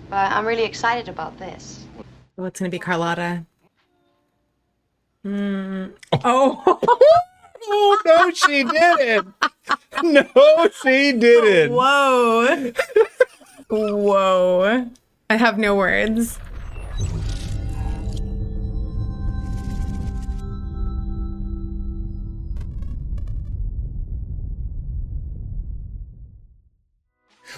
but I'm really excited about this. Oh, it's gonna be Carlotta. Oh. Oh, no, she didn't. No, she didn't. Whoa. Whoa. I have no words.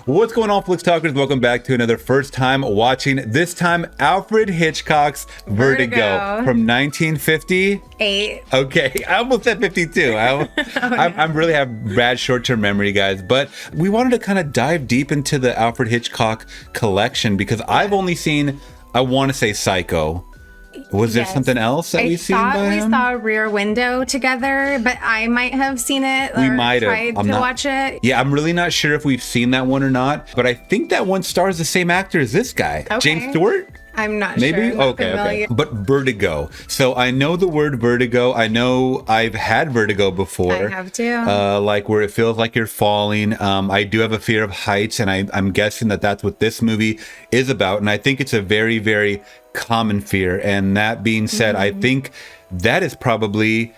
What's going on, Flix Talkers? Welcome back to another first time watching. This time, Alfred Hitchcock's Vertigo from 1958. Okay, I almost said 52. I really have bad short-term memory, guys. But we wanted to kind of dive deep into the Alfred Hitchcock collection because I've only seen, I want to say, Psycho. Was there something else that we've seen by him? We saw Rear Window together, but I might have seen it. We might have. Tried to watch it. Yeah, I'm really not sure if we've seen that one or not, but I think that one stars the same actor as this guy, Okay. James Stewart. I'm not Maybe? sure. Okay. But Vertigo. So I know the word vertigo. I know I've had vertigo before. I have too. Like where it feels like you're falling. I do have a fear of heights, and I'm guessing that that's what this movie is about. And I think it's a very, very common fear. And that being said, I think that is probably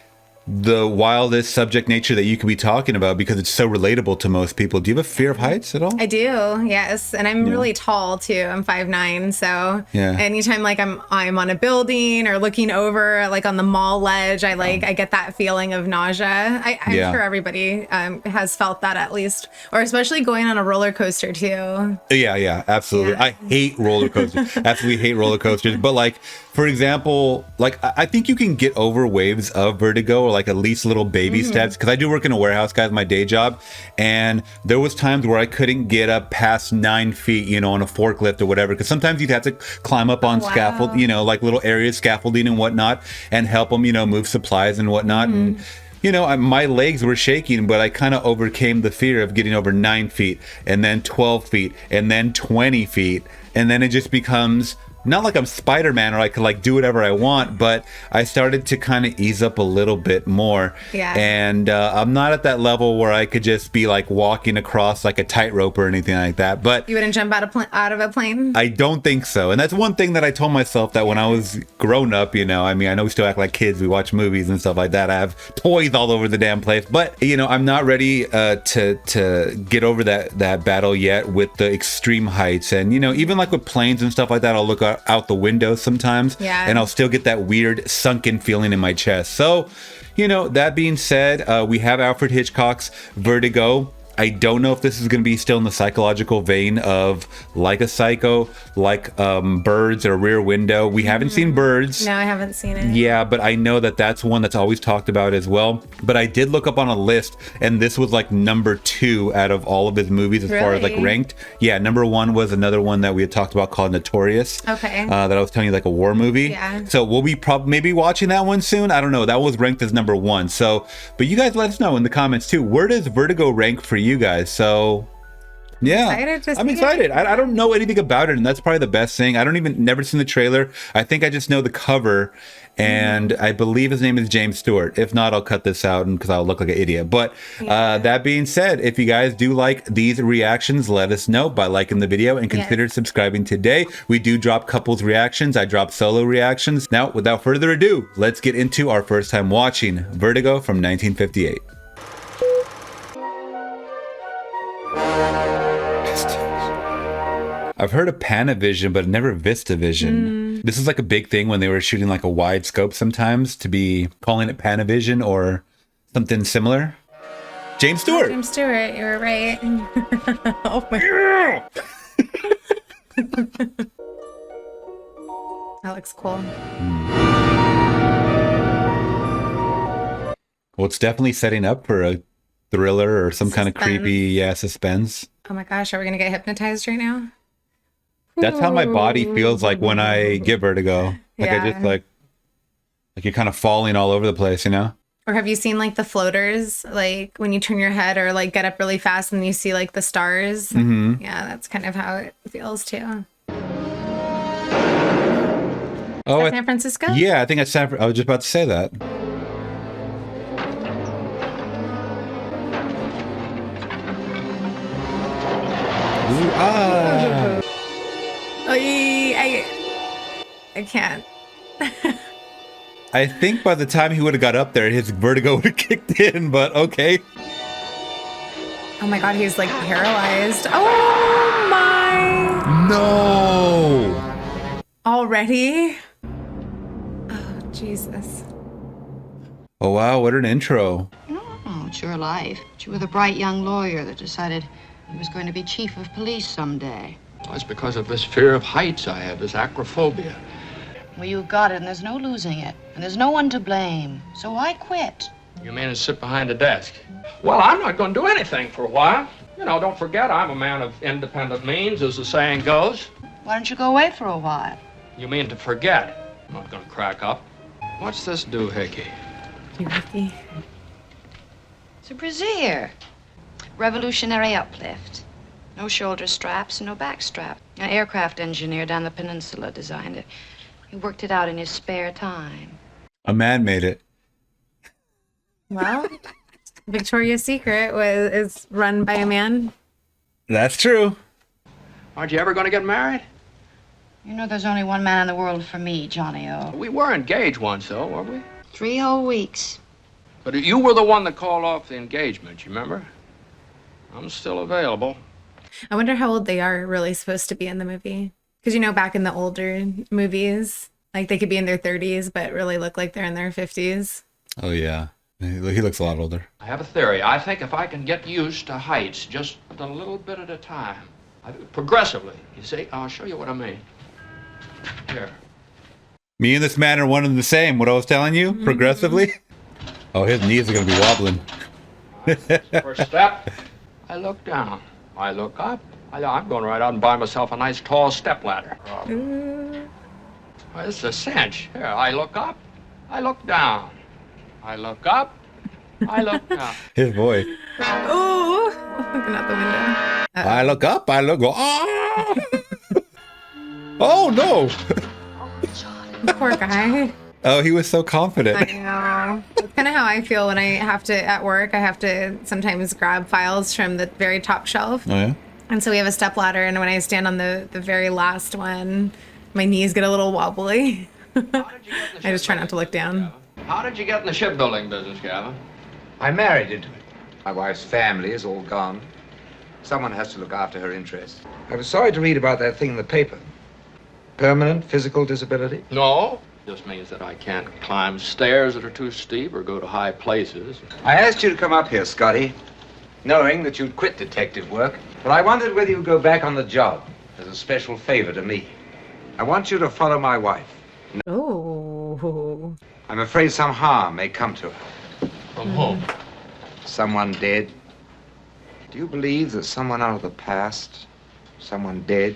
the wildest subject nature that you could be talking about because it's so relatable to most people. Do you have a fear of heights at all? I do, yes. And I'm really tall too. I'm 5'9", so anytime like I'm on a building or looking over like on the mall ledge, I get that feeling of nausea. I'm sure everybody has felt that at least, or especially going on a roller coaster too. Yeah, absolutely. I hate roller coasters. Absolutely hate roller coasters. But like, for example, like I think you can get over waves of vertigo, or like at least little baby steps, because I do work in a warehouse, guys, my day job, and there was times where I couldn't get up past 9 feet, you know, on a forklift or whatever, because sometimes you'd have to climb up on scaffold, you know, like little areas, scaffolding and whatnot, and help them, you know, move supplies and whatnot. And you know, my legs were shaking, but I kind of overcame the fear of getting over 9 feet, and then 12 feet, and then 20 feet, and then it just becomes not like I'm Spider-Man or I could like do whatever I want, but I started to kind of ease up a little bit more. Yeah. And I'm not at that level where I could just be like walking across like a tightrope or anything like that. But you wouldn't jump out of a plane? I don't think so. And that's one thing that I told myself that when I was grown up, you know, I mean, I know we still act like kids. We watch movies and stuff like that. I have toys all over the damn place. But, you know, I'm not ready to get over that battle yet with the extreme heights. And, you know, even like with planes and stuff like that, I'll look out the window sometimes, and I'll still get that weird sunken feeling in my chest. So, you know, that being said, we have Alfred Hitchcock's Vertigo. I don't know if this is going to be still in the psychological vein of like a Psycho, like Birds or Rear Window. We haven't seen Birds. No, I haven't seen it. Yeah, but I know that that's one that's always talked about as well. But I did look up on a list, and this was like number 2 out of all of his movies as far as like ranked. Yeah, number 1 was another one that we had talked about called Notorious. Okay. That I was telling you, like a war movie. Yeah. So we'll be maybe watching that one soon. I don't know. That was ranked as number 1. So, but you guys let us know in the comments too. Where does Vertigo rank for you guys? So yeah, I'm excited. I don't know anything about it, and that's probably the best thing. I don't even never seen the trailer. I think I just know the cover, and I believe his name is James Stewart. If not, I'll cut this out because I'll look like an idiot. But that being said, if you guys do like these reactions, let us know by liking the video and consider subscribing today. We do drop couples reactions. I drop solo reactions. Now, without further ado, let's get into our first time watching Vertigo from 1958. I've heard of Panavision, but never VistaVision. This is like a big thing when they were shooting like a wide scope sometimes to be calling it Panavision or something similar. James Stewart. James Stewart, you were right. Oh my That looks cool. Well, it's definitely setting up for a thriller or some kind of creepy suspense. Oh my gosh, are we gonna get hypnotized right now? That's how my body feels like when I get vertigo. Like I just like you're kind of falling all over the place, you know? Or have you seen like the floaters, like when you turn your head or like get up really fast and you see like the stars? Yeah, that's kind of how it feels too. Oh, Is that San Francisco? Yeah, I think it's San Francisco. I was just about to say that. Ooh, I can't. I think by the time he would have got up there, his vertigo would have kicked in, but okay. Oh my God, he's like paralyzed. Oh my. No. Already? Oh, Jesus. Oh, wow, what an intro. Oh, it's your life. But you were the bright young lawyer that decided he was going to be chief of police someday. Well, it's because of this fear of heights I have, this acrophobia. Well, you got it, and there's no losing it. And there's no one to blame. So why quit? You mean to sit behind a desk? Well, I'm not going to do anything for a while. You know, don't forget, I'm a man of independent means, as the saying goes. Why don't you go away for a while? You mean to forget? I'm not going to crack up. What's this doohickey? Doohickey? It's a brassiere. Revolutionary uplift. No shoulder straps and no back strap. An aircraft engineer down the peninsula designed it. He worked it out in his spare time. A man made it. Well, Victoria's Secret is run by a man. That's true. Aren't you ever going to get married? You know there's only one man in the world for me, Johnny-O. We were engaged once, though, weren't we? 3 whole weeks. But you were the one that called off the engagement, you remember? I'm still available. I wonder how old they are really supposed to be in the movie. Because, you know, back in the older movies, like they could be in their 30s, but really look like they're in their 50s. Oh, yeah. He looks a lot older. I have a theory. I think if I can get used to heights just a little bit at a time, progressively, you see, I'll show you what I mean. Here. Me and this man are one and the same. What I was telling you, progressively. Oh, his knees are going to be wobbling. First step, I look down. I look up. I'm going right out and buy myself a nice tall step ladder. Well, this is a cinch. Here, I look up. I look down. I look up. I look down. His voice. Oh, looking out the window. Uh-oh. I look up. I look. Oh, oh no. Poor guy. Oh, he was so confident. I know. That's kind of how I feel when I have to, at work, I have to sometimes grab files from the very top shelf. Oh, yeah? And so we have a step ladder, and when I stand on the very last one, my knees get a little wobbly. I just try not to look down. How did you get in the shipbuilding business, Gavin? I married into it. My wife's family is all gone. Someone has to look after her interests. I was sorry to read about that thing in the paper. Permanent physical disability? No. Just means that I can't climb stairs that are too steep or go to high places. I asked you to come up here, Scotty, knowing that you'd quit detective work. But I wondered whether you'd go back on the job as a special favor to me. I want you to follow my wife. Oh. I'm afraid some harm may come to her. From whom? Someone dead. Do you believe that someone out of the past, someone dead,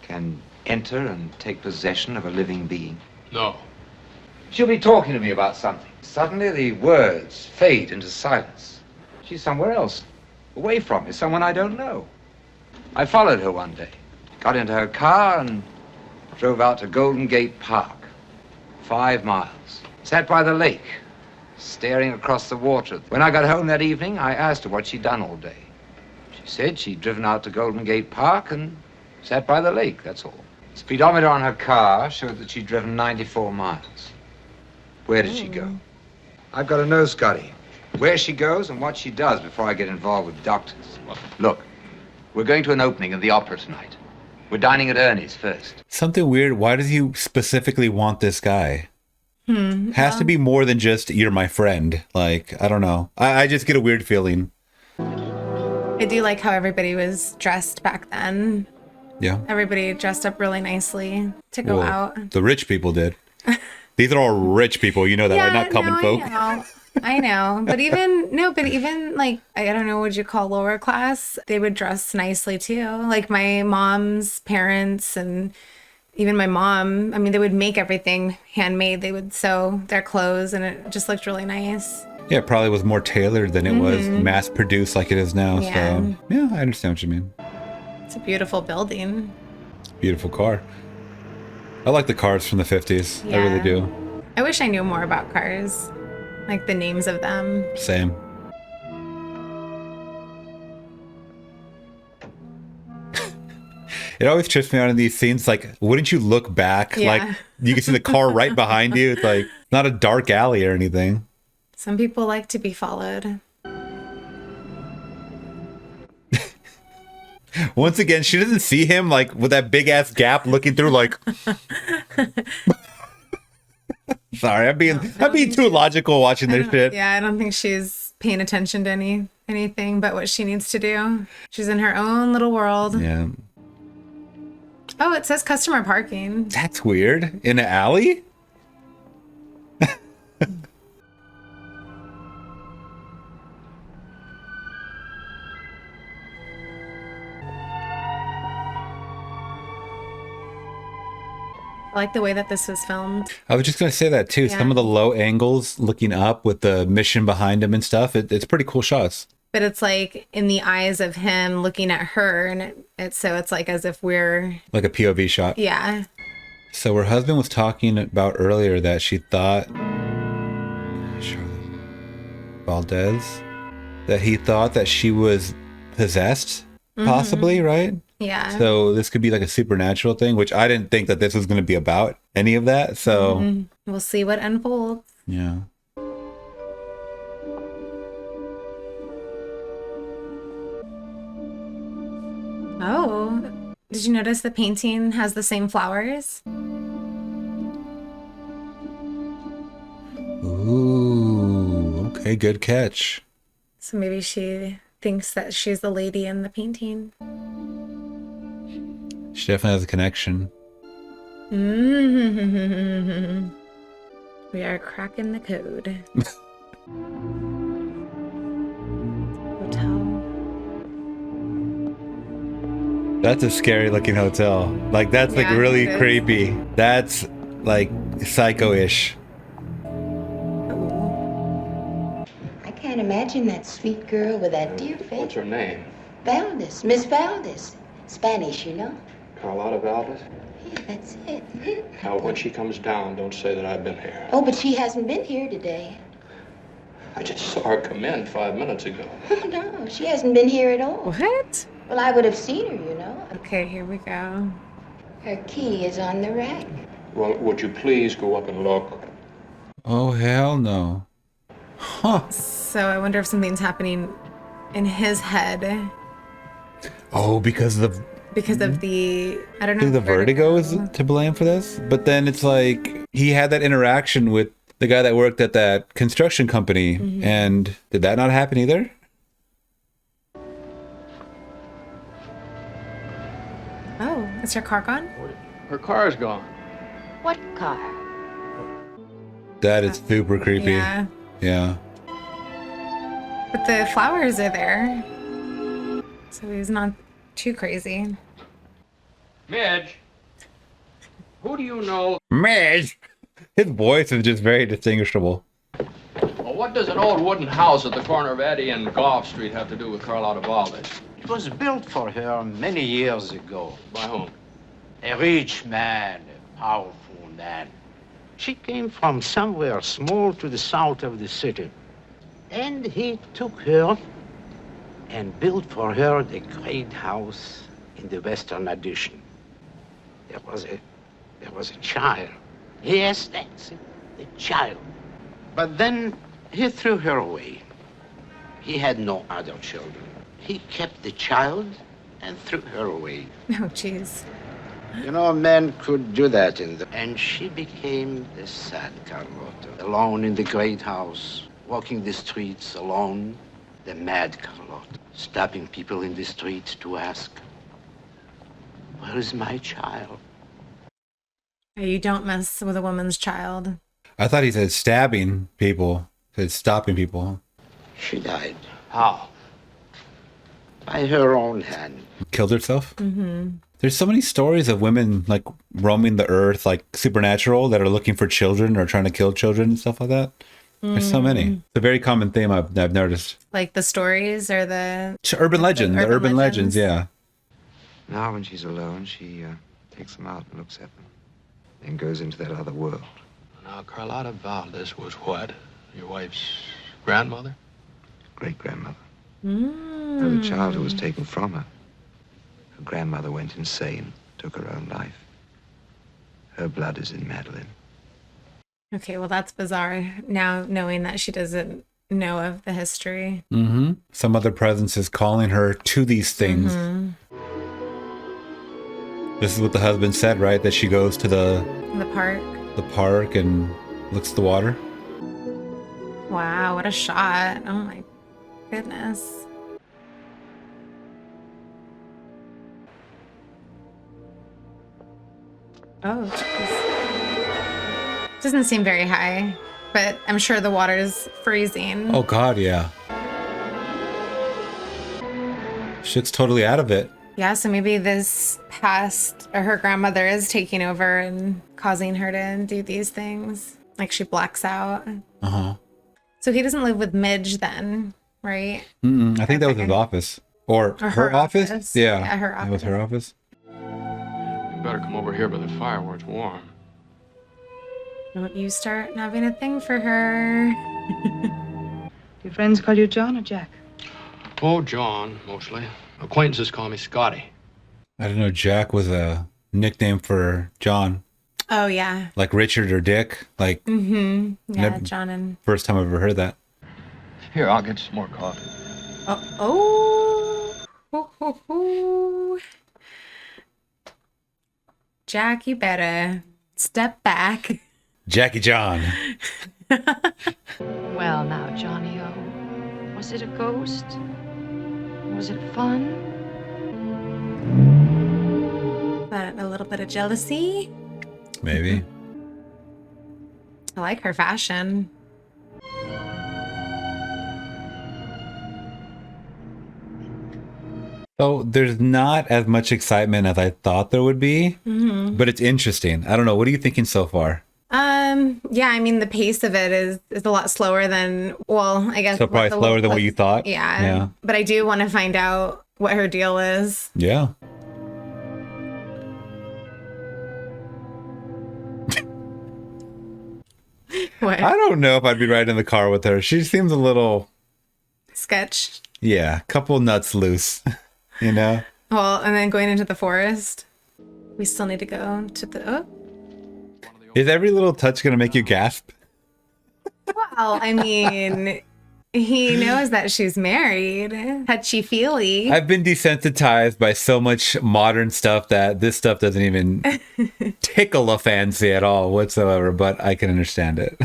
can enter and take possession of a living being? No. She'll be talking to me about something. Suddenly the words fade into silence. She's somewhere else, away from me, someone I don't know. I followed her one day, got into her car and drove out to Golden Gate Park. 5 miles. Sat by the lake, staring across the water. When I got home that evening, I asked her what she'd done all day. She said she'd driven out to Golden Gate Park and sat by the lake, that's all. The speedometer on her car showed that she'd driven 94 miles. Where did she go? I've got to know, Scotty, where she goes and what she does before I get involved with doctors. Look, we're going to an opening of the opera tonight. We're dining at Ernie's first. Something weird. Why does he specifically want this guy? Has to be more than just, you're my friend. Like, I don't know. I just get a weird feeling. I do like how everybody was dressed back then. Yeah. Everybody dressed up really nicely to go out. The rich people did. These are all rich people. You know that, right? Not common folk. I know. But even like, I don't know, would you call lower class? They would dress nicely too. Like my mom's parents and even my mom, I mean, they would make everything handmade. They would sew their clothes and it just looked really nice. Yeah, it probably was more tailored than it was mass produced like it is now. Yeah. So, yeah, I understand what you mean. It's a beautiful building. Beautiful car. I like the cars from the 50s. Yeah. I really do. I wish I knew more about cars, like the names of them. Same. It always trips me out in these scenes. Like, wouldn't you look back? Yeah. Like, you can see the car right behind you. It's like not a dark alley or anything. Some people like to be followed. Once again, she doesn't see him like with that big ass gap looking through. Like, sorry, I'm being too logical watching this shit. Yeah, I don't think she's paying attention to anything but what she needs to do. She's in her own little world. Yeah. Oh, it says customer parking. That's weird. In an alley? I like the way that this was filmed. I was just going to say that too. Yeah. Some of the low angles looking up with the mission behind him and stuff. It's pretty cool shots. But it's like in the eyes of him looking at her, and it's like as if we're Like a POV shot. yeah. So her husband was talking about earlier that she thought Charlotte Valdez, that he thought that she was possessed, possibly, right? Yeah. So this could be like a supernatural thing, which I didn't think that this was going to be about any of that. So We'll see what unfolds. yeah. Oh, did you notice the painting has the same flowers? Ooh, okay, good catch. So maybe she thinks that she's the lady in the painting. She definitely has a connection. We are cracking the code. Hotel. That's a scary looking hotel. Like, that's like Yeah, really it is. creepy. That's like psycho-ish. I can't imagine that sweet girl with that dear face. What's her name? Valdez, Miss Valdez. Spanish, you know. Carlotta Valdez? Yeah, that's it. Now, when she comes down, don't say that I've been here. Oh, but she hasn't been here today. I just saw her come in 5 minutes ago. Oh, no, she hasn't been here at all. What? Well, I would have seen her, you know. Okay, here we go. Her key is on the rack. Well, would you please go up and look? Oh, hell no. Huh. So I wonder if something's happening in his head Oh, because the I don't know. the vertigo is to blame for this. But then it's like he had that interaction with the guy that worked at that construction company, and did that not happen either? Oh, is her car gone? Her car's gone. What car? That is super creepy. Yeah. Yeah. But the flowers are there. So he's not too crazy. Midge, who do you know? Midge! His voice is just very distinguishable. Well, what does an old wooden house at the corner of Eddy and Golf Street have to do with Carlotta Valdez? It was built for her many years ago. By whom? A rich man, a powerful man. She came from somewhere small to the south of the city. And he took her and built for her the great house in the western addition. There was a child. Yes, that's it, the child. But then he threw her away. He had no other children. He kept the child and threw her away. Oh, jeez. You know, a man could do that And she became the sad Carlotta, alone in the great house, walking the streets alone, the mad Carlotta, stopping people in the street to ask, where is my child? You don't mess with a woman's child. I thought he said stabbing people. He said stopping people. She died How? by her own hand. Killed herself? Mm-hmm. There's so many stories of women like roaming the earth, like supernatural, that are looking for children or trying to kill children and stuff like that. There's so many. It's a very common theme I've noticed. Like the stories or the Urban legend, the urban legends, yeah. Now when she's alone, she takes them out and looks at them. Then goes into that other world. Now, Carlotta Valdez was what? Your wife's grandmother? Great-grandmother. Now, the child who was taken from her Her grandmother went insane, took her own life. Her blood is in Madeline. Okay, well, that's bizarre now knowing that she doesn't know of the history. Mm-hmm. Some other presence is calling her to these things. Mm-hmm. This is what the husband said, right? That she goes to the park. The park and looks at the water. Wow, what a shot. Oh my goodness. Oh, jeez. Doesn't seem very high, but I'm sure the water's freezing. Oh God, yeah. She looks totally out of it. Yeah, so maybe this past, or her grandmother is taking over and causing her to do these things. Like she blacks out. Uh-huh. So he doesn't live with Midge then, right? I think that was his office. Or her office? Yeah, her office. It was her office. You better come over here by the fire where it's warm. Don't you start having a thing for her. Your friends call you John or Jack? Oh, John, mostly. Acquaintances call me Scotty. I didn't know Jack was a nickname for John. Oh, yeah. Like Richard or Dick. Like, Yeah, never, John and... First time I've ever heard that. Here, I'll get some more coffee. Oh. Jack, you better step back. Jackie John. Well, now, Johnny-O, was it a ghost? Was it fun? But a little bit of jealousy? Maybe. I like her fashion. So there's not as much excitement as I thought there would be, but it's interesting. I don't know. What are you thinking so far? Yeah, I mean, the pace of it is a lot slower than, well, I guess. So probably slower than what you thought? Yeah. But I do want to find out what her deal is. Yeah. What? I don't know if I'd be riding in the car with her. She seems a little... Sketch. Yeah, couple nuts loose, you know? Well, and then going into the forest. We still need to go to the... Oh. Is every little touch going to make you gasp? Well, I mean, he knows that she's married. Touchy-feely. I've been desensitized by so much modern stuff that this stuff doesn't even tickle a fancy at all whatsoever, but I can understand it.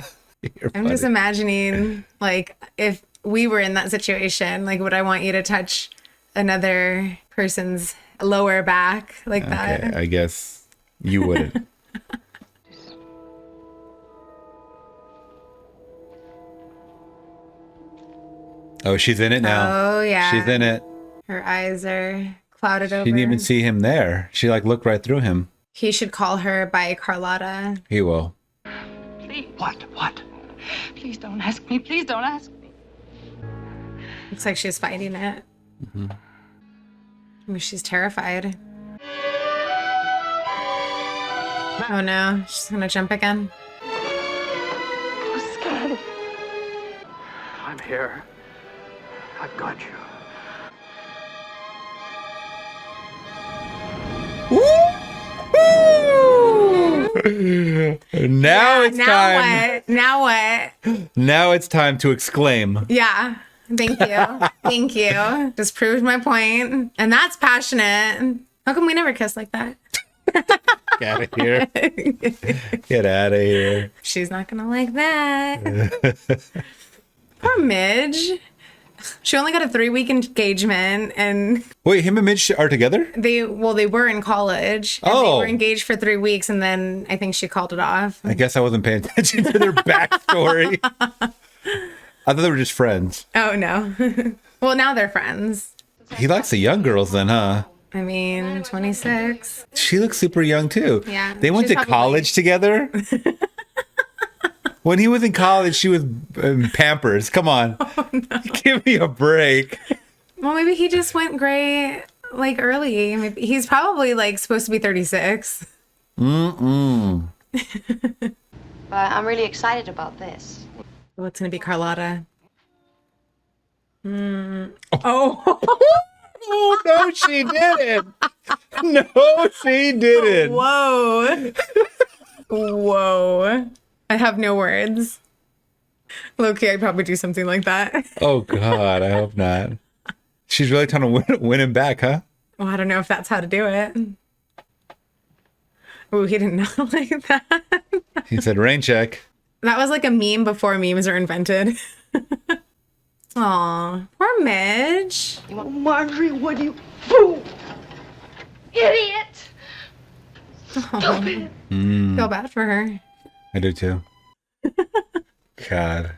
I'm just imagining, like, if we were in that situation, like, would I want you to touch another person's lower back like that? Okay, I guess you wouldn't. Oh, she's in it now. Oh, yeah. She's in it. Her eyes are clouded over. She didn't even see him there. She, like, looked right through him. He should call her by Carlotta. He will. Please. What? Please don't ask me. Please don't ask me. Looks like she's fighting it. I mean, she's terrified. Oh, no. She's going to jump again. Oh, Scotty. I'm here. I've got you. Now it's time. What? Now what? Now it's time to exclaim. Yeah. Thank you. Thank you. Just proved my point. And that's passionate. How come we never kiss like that? Get out of here. Get out of here. She's not going to like that. Poor Midge. She only got a 3-week engagement, and wait, him and Midge are together? They were in college. And they were engaged for 3 weeks, and then I think she called it off. I guess I wasn't paying attention to their backstory. I thought they were just friends. Oh no. Well, now they're friends. He likes the young girls then, huh? I mean, 26. She looks super young too. Yeah. They went to college together. When he was in college, she was in Pampers. Come on. Oh, no. Give me a break. Well, maybe he just went gray, like, early. Maybe he's probably, like, supposed to be 36. But I'm really excited about this. What's going to be Carlotta? Oh. Oh, no, she didn't. No, she didn't. Whoa. Whoa. I have no words. Low-key, I'd probably do something like that. Oh, God, I hope not. She's really trying to win him back, huh? Well, I don't know if that's how to do it. Oh, he didn't know like that. He said, rain check. That was like a meme before memes were invented. Aw, poor Midge. Marjorie, what you fool! Idiot! Stupid! Feel bad for her. I do too. God,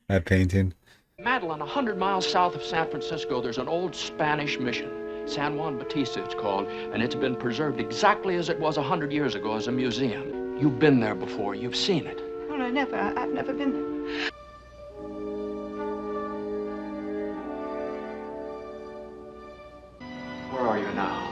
that painting. Madeline, 100 miles south of San Francisco, there's an old Spanish mission. San Juan Bautista, it's called, and it's been preserved exactly as it was 100 years ago as a museum. You've been there before. You've seen it. No, I never. I've never been there. Where are you now?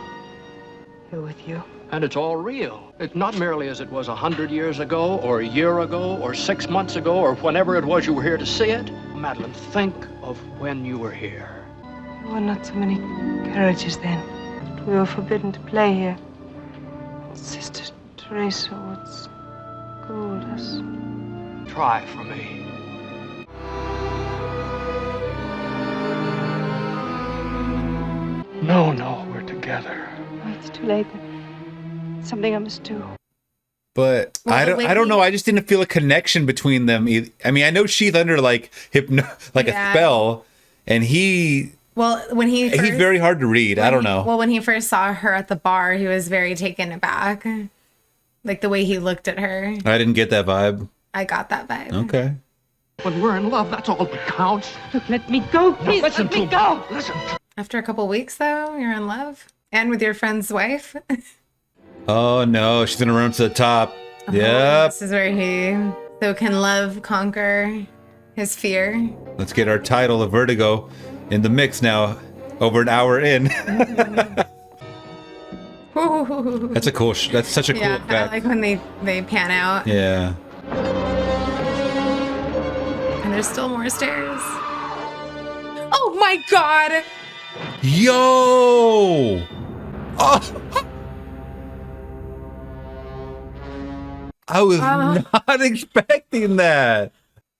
Here with you. And it's all real. It's not merely as it was 100 years ago, or a year ago, or 6 months ago, or whenever it was you were here to see it. Madeline, think of when you were here. There were not so many carriages then. We were forbidden to play here. Sister Teresa would scold us. Try for me. No, we're together. Oh, it's too late. Something I must do. But I don't know. I just didn't feel a connection between them. I mean, I know she's under like a spell, and he. Well, when he's very hard to read. I don't know. Well, when he first saw her at the bar, he was very taken aback, like the way he looked at her. I didn't get that vibe. I got that vibe. Okay. When we're in love, that's all that counts. Look, let me go. Please, Listen let me to go. Listen. After a couple weeks, though, you're in love, and with your friend's wife. Oh no, she's gonna run to the top. Yep. This is where he can love conquer his fear. Let's get our title of Vertigo in the mix now. Over an hour in. That's a cool. That's such a cool effect. I like when they pan out. Yeah. And there's still more stairs. Oh my god! Yo! Oh! I was not expecting that.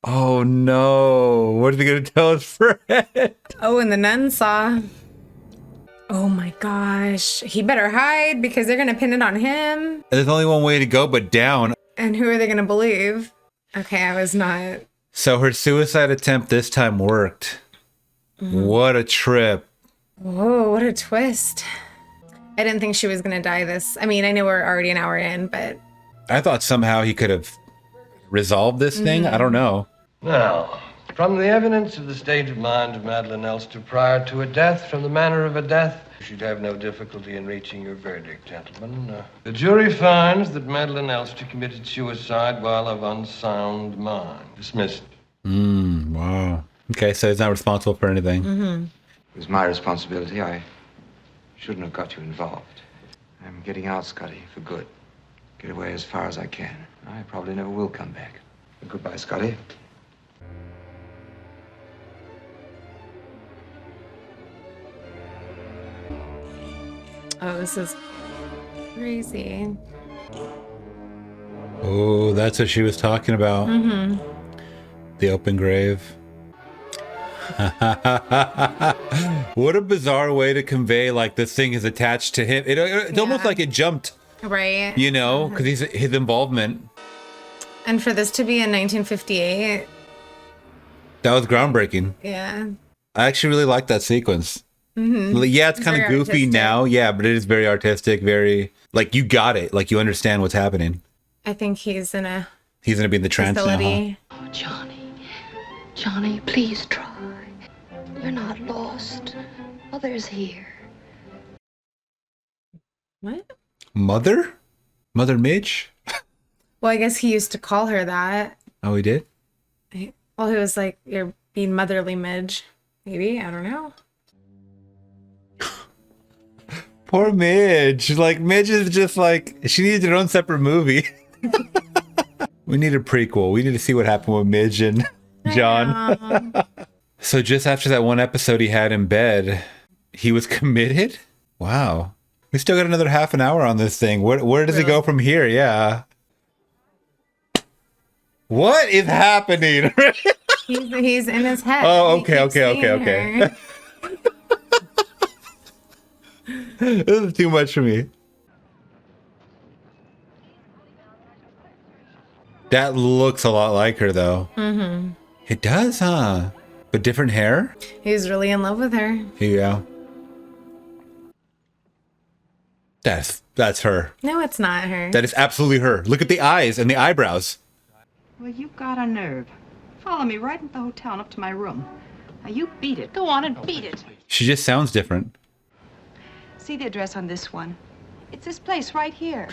Oh no. What are they going to tell his friend? Oh, and the nun saw. Oh my gosh. He better hide because they're going to pin it on him. There's only one way to go but down. And who are they going to believe? Okay, I was not. So her suicide attempt this time worked. Mm-hmm. What a trip. Whoa, what a twist. I didn't think she was going to die this. I mean, I know we're already an hour in, but. I thought somehow he could have resolved this thing. I don't know. Now, from the evidence of the state of mind of Madeline Elster prior to her death, from the manner of her death, you should have no difficulty in reaching your verdict, gentlemen. The jury finds that Madeline Elster committed suicide while of unsound mind. Dismissed. Wow. Okay, so he's not responsible for anything. It was my responsibility. I shouldn't have got you involved. I'm getting out, Scotty, for good. Get away as far as I can. I probably never will come back. Goodbye, Scotty. Oh, this is crazy. Oh, that's what she was talking about. The open grave. What a bizarre way to convey like this thing is attached to him. It's almost like it jumped. Right. You know, because his involvement. And for this to be in 1958. That was groundbreaking. Yeah. I actually really like that sequence. Yeah, it's kind of goofy artistic now. Yeah, but it is very artistic, very like you got it. Like you understand what's happening. I think he's gonna be in the trance now. Huh? Oh, Johnny, please try. You're not lost. Mother's here. What? Mother Midge? Well, I guess he used to call her that. Oh, he did? Well, he was like, you're being motherly, Midge. Maybe, I don't know. Poor Midge. Like, Midge is just like, she needs her own separate movie. We need a prequel. We need to see what happened with Midge and John. So just after that one episode he had in bed, He was committed? Wow. We still got another half an hour on this thing. Where does it go from here? Yeah. What is happening? he's in his head. Oh, okay. This is too much for me. That looks a lot like her, though. Mm-hmm. It does, huh? But different hair? He's really in love with her. Yeah. That's her. No, it's not her. That is absolutely her. Look at the eyes and the eyebrows. Well, you've got a nerve. Follow me right into the hotel and up to my room. Now, you beat it. Go on and beat it. She just sounds different. See the address on this one? It's this place right here.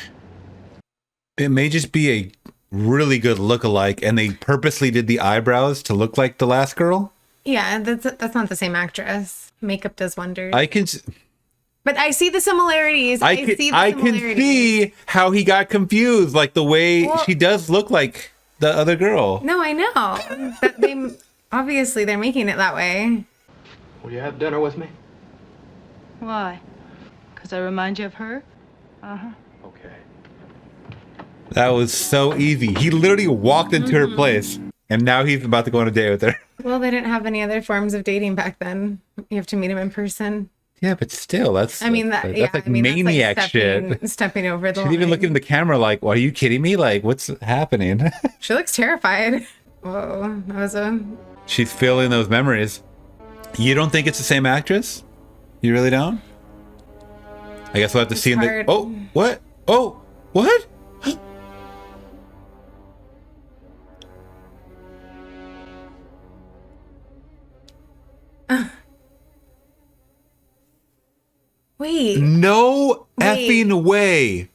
It may just be a really good look-alike, and they purposely did the eyebrows to look like the last girl. Yeah, that's not the same actress. Makeup does wonders. But I see the similarities. I can see how he got confused, like the way she does look like the other girl. No, I know. But obviously they're making it that way. Will you have dinner with me? Why? Because I remind you of her? Uh-huh. Okay. That was so easy. He literally walked into her place, and now he's about to go on a date with her. Well, they didn't have any other forms of dating back then. You have to meet him in person. Yeah, but still, that's maniac shit. Stepping over the line. She's even looking in the camera like, well, are you kidding me? Like, what's happening? She looks terrified. Whoa, that was She's feeling those memories. You don't think it's the same actress? You really don't? I guess we'll have to see in the... Oh, what? Oh, what? Wait. No effing way.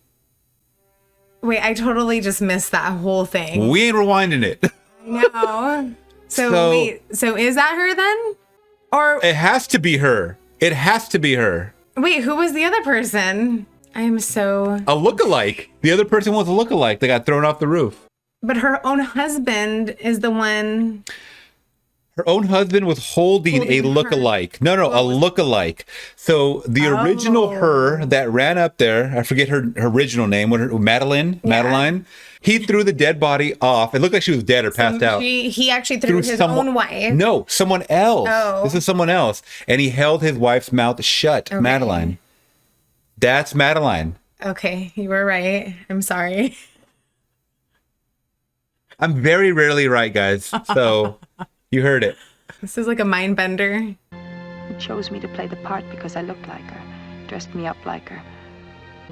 Wait, I totally just missed that whole thing. We ain't rewinding it. No. So wait, so is that her then? Or it has to be her. It has to be her. Wait, who was the other person? I am so... A lookalike. The other person was a lookalike. They got thrown off the roof. But her own husband is the one... Her own husband was holding a lookalike. No, a lookalike. So the original her that ran up there, I forget her original name, Madeline, yeah. Madeline, he threw the dead body off. It looked like she was dead or passed out. He actually threw his own wife. No, someone else. Oh. This is someone else. And he held his wife's mouth shut, okay. Madeline. That's Madeline. Okay, you were right. I'm sorry. I'm very rarely right, guys. So... You heard it. This is like a mind bender. He chose me to play the part because I looked like her, dressed me up like her.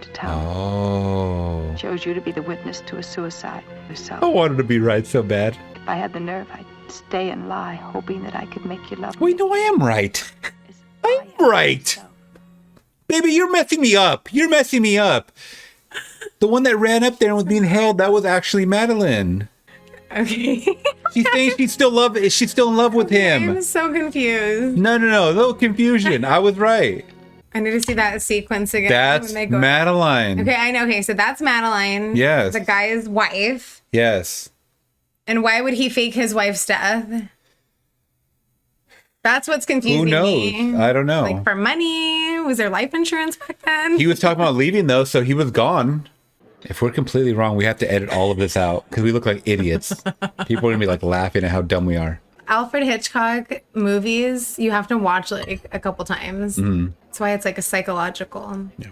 To tell her. Chose you to be the witness to a suicide yourself. I wanted to be right so bad. If I had the nerve, I'd stay and lie, hoping that I could make you love me. Wait, no, I am right. I'm right. Baby, you're messing me up. You're messing me up. The one that ran up there and was being held, that was actually Madeline. Okay. She's saying she's still in love with him. I'm so confused. No. No confusion. I was right. I need to see that sequence again. That's Madeline. Okay, I know. Okay, so that's Madeline. Yes. The guy's wife. Yes. And why would he fake his wife's death? That's what's confusing me. Who knows? I don't know. Like for money? Was there life insurance back then? He was talking about leaving though, so he was gone. If we're completely wrong, we have to edit all of this out because we look like idiots. People are gonna be like laughing at how dumb we are. Alfred Hitchcock movies, you have to watch like a couple times. Mm-hmm. That's why it's like a psychological. Yeah.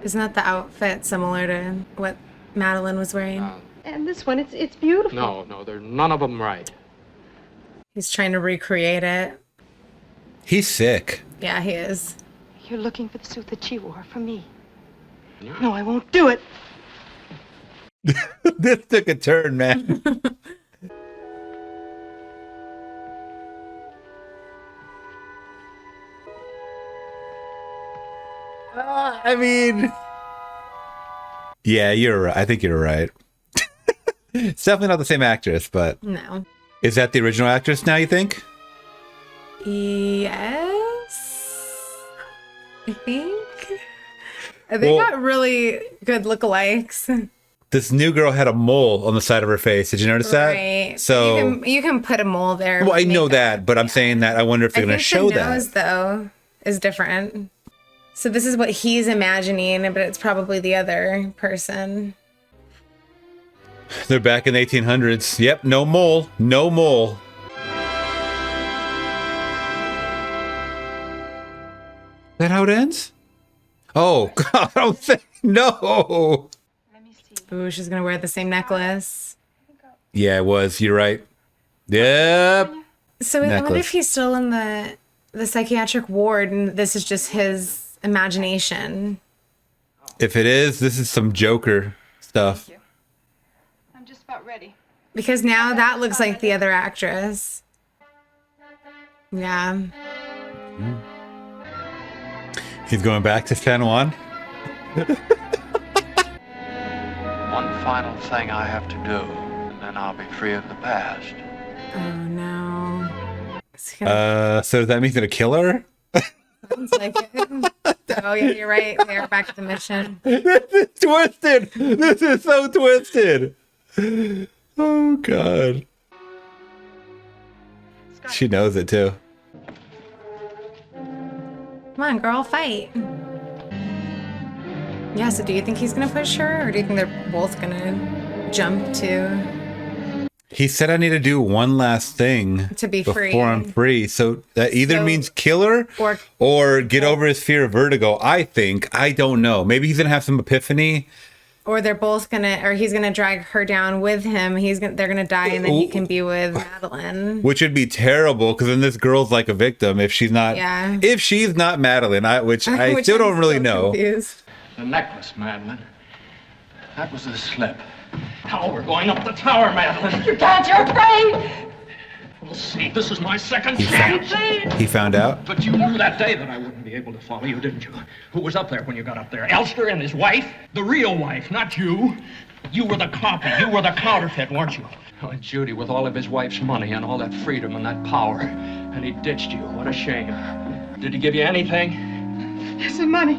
Isn't that the outfit similar to what Madeline was wearing? And this one, it's beautiful. No, they're none of them right. He's trying to recreate it. He's sick. Yeah, he is. You're looking for the suit that she wore for me. No, I won't do it. This took a turn, man. I mean... Yeah, you're right. I think you're right. It's definitely not the same actress, but... No. Is that the original actress now, you think? Yes. I think. They got really good lookalikes. this new girl had a mole on the side of her face. Did you notice that? Right. So you can put a mole there. Well, I know that, but I'm saying that I wonder if they're going to show the nose, though, is different. So this is what he's imagining, but it's probably the other person. They're back in the 1800s. Yep, no mole. No mole. Is that how it ends? Oh, God, I don't think. No. Ooh, she's going to wear the same necklace. Yeah, it was. You're right. Yep. So I wonder if he's still in the psychiatric ward and this is just his imagination. If it is, this is some Joker stuff. I'm just about ready. Because now that looks like the other actress. Yeah. He's going back to San Juan. One final thing I have to do, and then I'll be free of the past. Oh no. So does that mean he's gonna kill her? Sounds like it. Oh yeah, you're right. They're back at the mission. This is twisted. This is so twisted. Oh God. Scotty. She knows it too. Come on, girl, fight. Yeah, so do you think he's gonna push her, or do you think they're both gonna jump to? He said I need to do one last thing to be before free. I'm free. So that either means kill her or get over his fear of vertigo. I think. I don't know. Maybe he's gonna have some epiphany. Or they're both gonna, or he's gonna drag her down with him. They're gonna die, and then he can be with Madeline. Which would be terrible, because then this girl's like a victim if she's not. Yeah. If she's not Madeline, which I still don't really know. Confused. The necklace, Madeline. That was the slip. Now we're going up the tower, Madeline. You can't, you're afraid. We'll see. This is my second chance. He found out. But you knew that day that I wouldn't be able to follow you, didn't you? Who was up there when you got up there? Elster and his wife? The real wife, not you. You were the copy. You were the counterfeit, weren't you? Oh, and Judy, with all of his wife's money and all that freedom and that power. And he ditched you. What a shame. Did he give you anything? Yes, the money.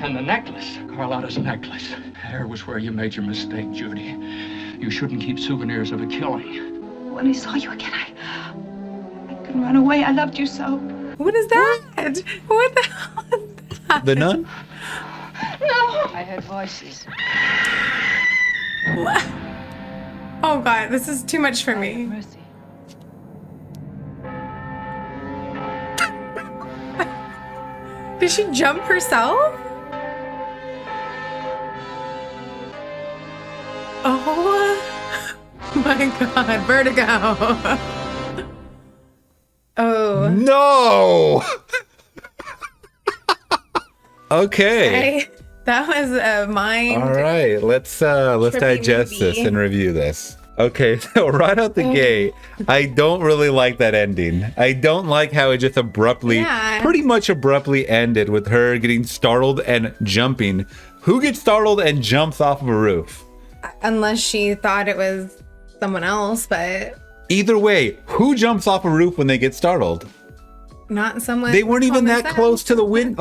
And the necklace. Carlotta's necklace. There was where you made your mistake, Judy. You shouldn't keep souvenirs of a killing. When I saw you again, I couldn't run away. I loved you so. What is that? What the hell is that? The nun? No. I heard voices. What? Oh God, this is too much for me. Mercy. Did she jump herself? Oh my God, Vertigo. Oh. No. Okay. That was a mind. All right, let's digest movie. this and review this. Okay, so right out the gate, I don't really like that ending. I don't like how it just pretty much abruptly ended with her getting startled and jumping. Who gets startled and jumps off of a roof? Unless she thought it was someone else, but either way, who jumps off a roof when they get startled? Not someone. They weren't even that close to the wind.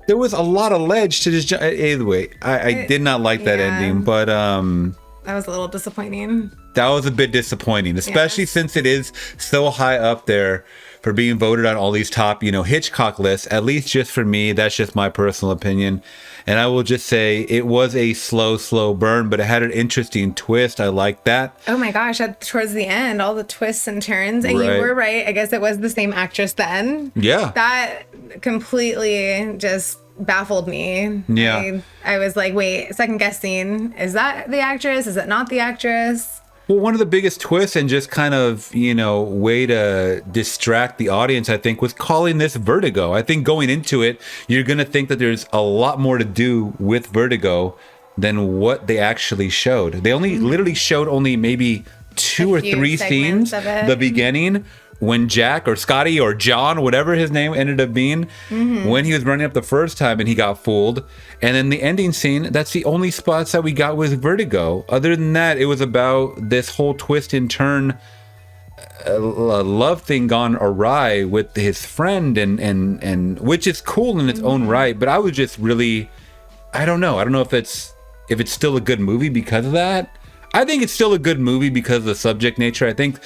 There was a lot of ledge to just jump. Either way, I did not like that ending, but that was a little disappointing. That was a bit disappointing, especially since it is so high up there for being voted on all these top, Hitchcock lists. At least just for me, that's just my personal opinion. And I will just say it was a slow burn, but it had an interesting twist. I like that. Oh my gosh, towards the end, all the twists and turns. And you were right. I guess it was the same actress then. Yeah. That completely just baffled me. Yeah. I was like, wait, second guessing. Is that the actress? Is it not the actress? Well, one of the biggest twists and just kind of, way to distract the audience, I think, was calling this Vertigo. I think going into it, you're going to think that there's a lot more to do with Vertigo than what they actually showed. They only literally showed only maybe 2 or 3 scenes, the beginning, when Jack or Scotty or John, whatever his name ended up being, when he was running up the first time and he got fooled. And then the ending scene, that's the only spots that we got with Vertigo. Other than that, it was about this whole twist and turn love thing gone awry with his friend and which is cool in its own right. But I was just really, I don't know if if it's still a good movie because of that. I think it's still a good movie because of the subject nature. I think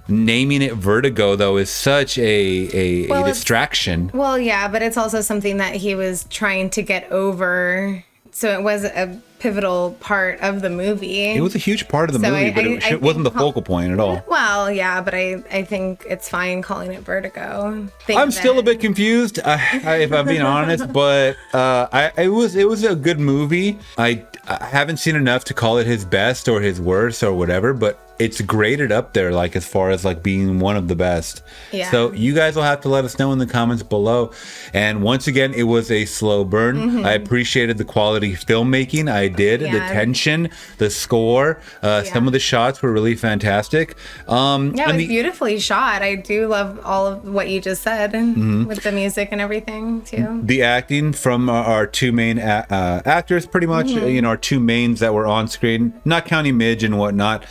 naming it Vertigo, though, is such a distraction. Well, yeah, but it's also something that he was trying to get over. So it was a pivotal part of the movie. It was a huge part of the movie, but it wasn't the focal point at all. Well, yeah, but I think it's fine calling it Vertigo. I'm still a bit confused, if I'm being honest, but it was a good movie. I haven't seen enough to call it his best or his worst or whatever, but it's graded up there, like as far as like being one of the best. Yeah. So you guys will have to let us know in the comments below. And once again, it was a slow burn. I appreciated the quality filmmaking. I did. The tension, the score, some of the shots were really fantastic. It was beautifully shot. I do love all of what you just said with the music and everything too. The acting from our two main actors, pretty much, our two mains that were on screen, not counting Midge and whatnot.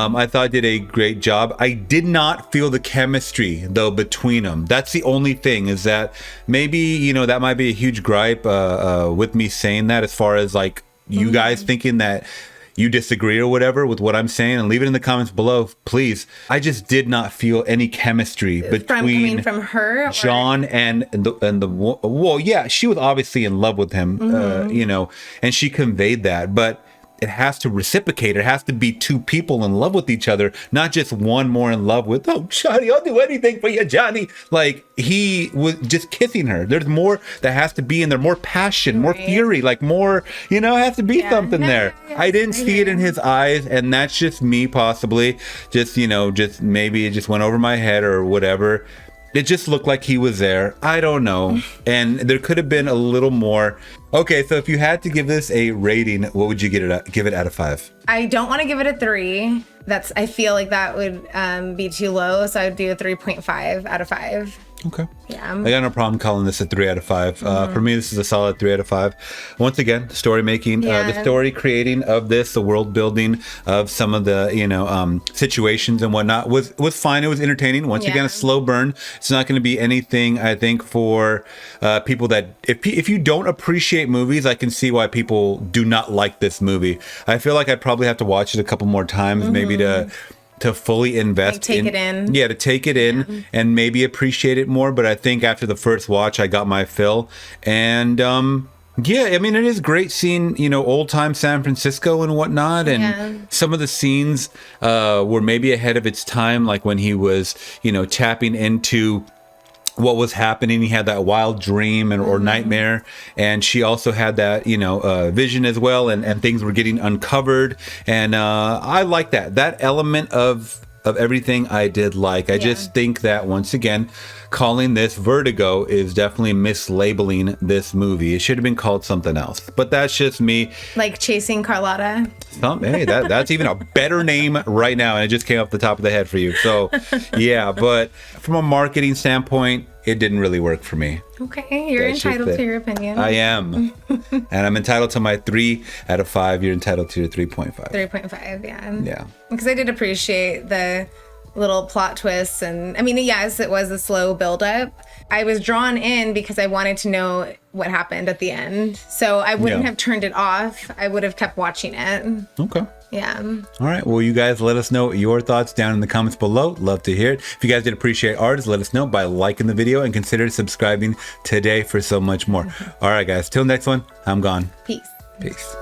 I thought did a great job. I did not feel the chemistry though between them. That's the only thing, is that maybe, that might be a huge gripe with me saying that, as far as like you guys thinking that you disagree or whatever with what I'm saying, and leave it in the comments below, please. I just did not feel any chemistry between from her, John and the well, yeah, she was obviously in love with him, and she conveyed that, but it has to reciprocate. It has to be two people in love with each other, not just one more in love with, oh, Johnny, I'll do anything for you, Johnny. Like, he was just kissing her. There's more that has to be in there, more passion, more fury, like more, has to be something there. I didn't see it in his eyes, and that's just me possibly. Just, just maybe it just went over my head or whatever. It just looked like he was there. I don't know. And there could have been a little more. Okay, so if you had to give this a rating, what would you give it out of 5? I don't want to give it a 3. I feel like that would be too low, so I would do a 3.5 out of 5. Okay. Yeah. I got no problem calling this a 3 out of 5. For me, this is a solid 3 out of 5. Once again, story making, the story creating of this, the world building of some of the, situations and whatnot was fine. It was entertaining. Once again, a slow burn. It's not going to be anything, I think, for people that, if you don't appreciate movies, I can see why people do not like this movie. I feel like I'd probably have to watch it a couple more times, maybe to fully invest take it in. Yeah, to take it in and maybe appreciate it more. But I think after the first watch, I got my fill. And it is great seeing, old time San Francisco and whatnot. And some of the scenes were maybe ahead of its time, like when he was, tapping into what was happening. He had that wild dream or nightmare, and she also had that vision as well, and things were getting uncovered, and I like that element of everything. I did like. I just think that, once again, calling this Vertigo is definitely mislabeling this movie. It should have been called something else, but that's just me. Like Chasing Carlotta. Hey, that's even a better name right now, and it just came off the top of the head for you. So yeah, but from a marketing standpoint, it didn't really work for me. Okay, you're entitled to your opinion. I am. And I'm entitled to my 3 out of 5. You're entitled to your 3.5. 3.5, yeah. Yeah. Because I did appreciate the little plot twists, and yes, it was a slow buildup. I was drawn in because I wanted to know what happened at the end. So I wouldn't have turned it off. I would have kept watching it. Okay. Yeah. All right. Well, you guys let us know your thoughts down in the comments below. Love to hear it. If you guys did appreciate ours, let us know by liking the video and consider subscribing today for so much more. All right, guys. Till next one, I'm gone. Peace. Peace.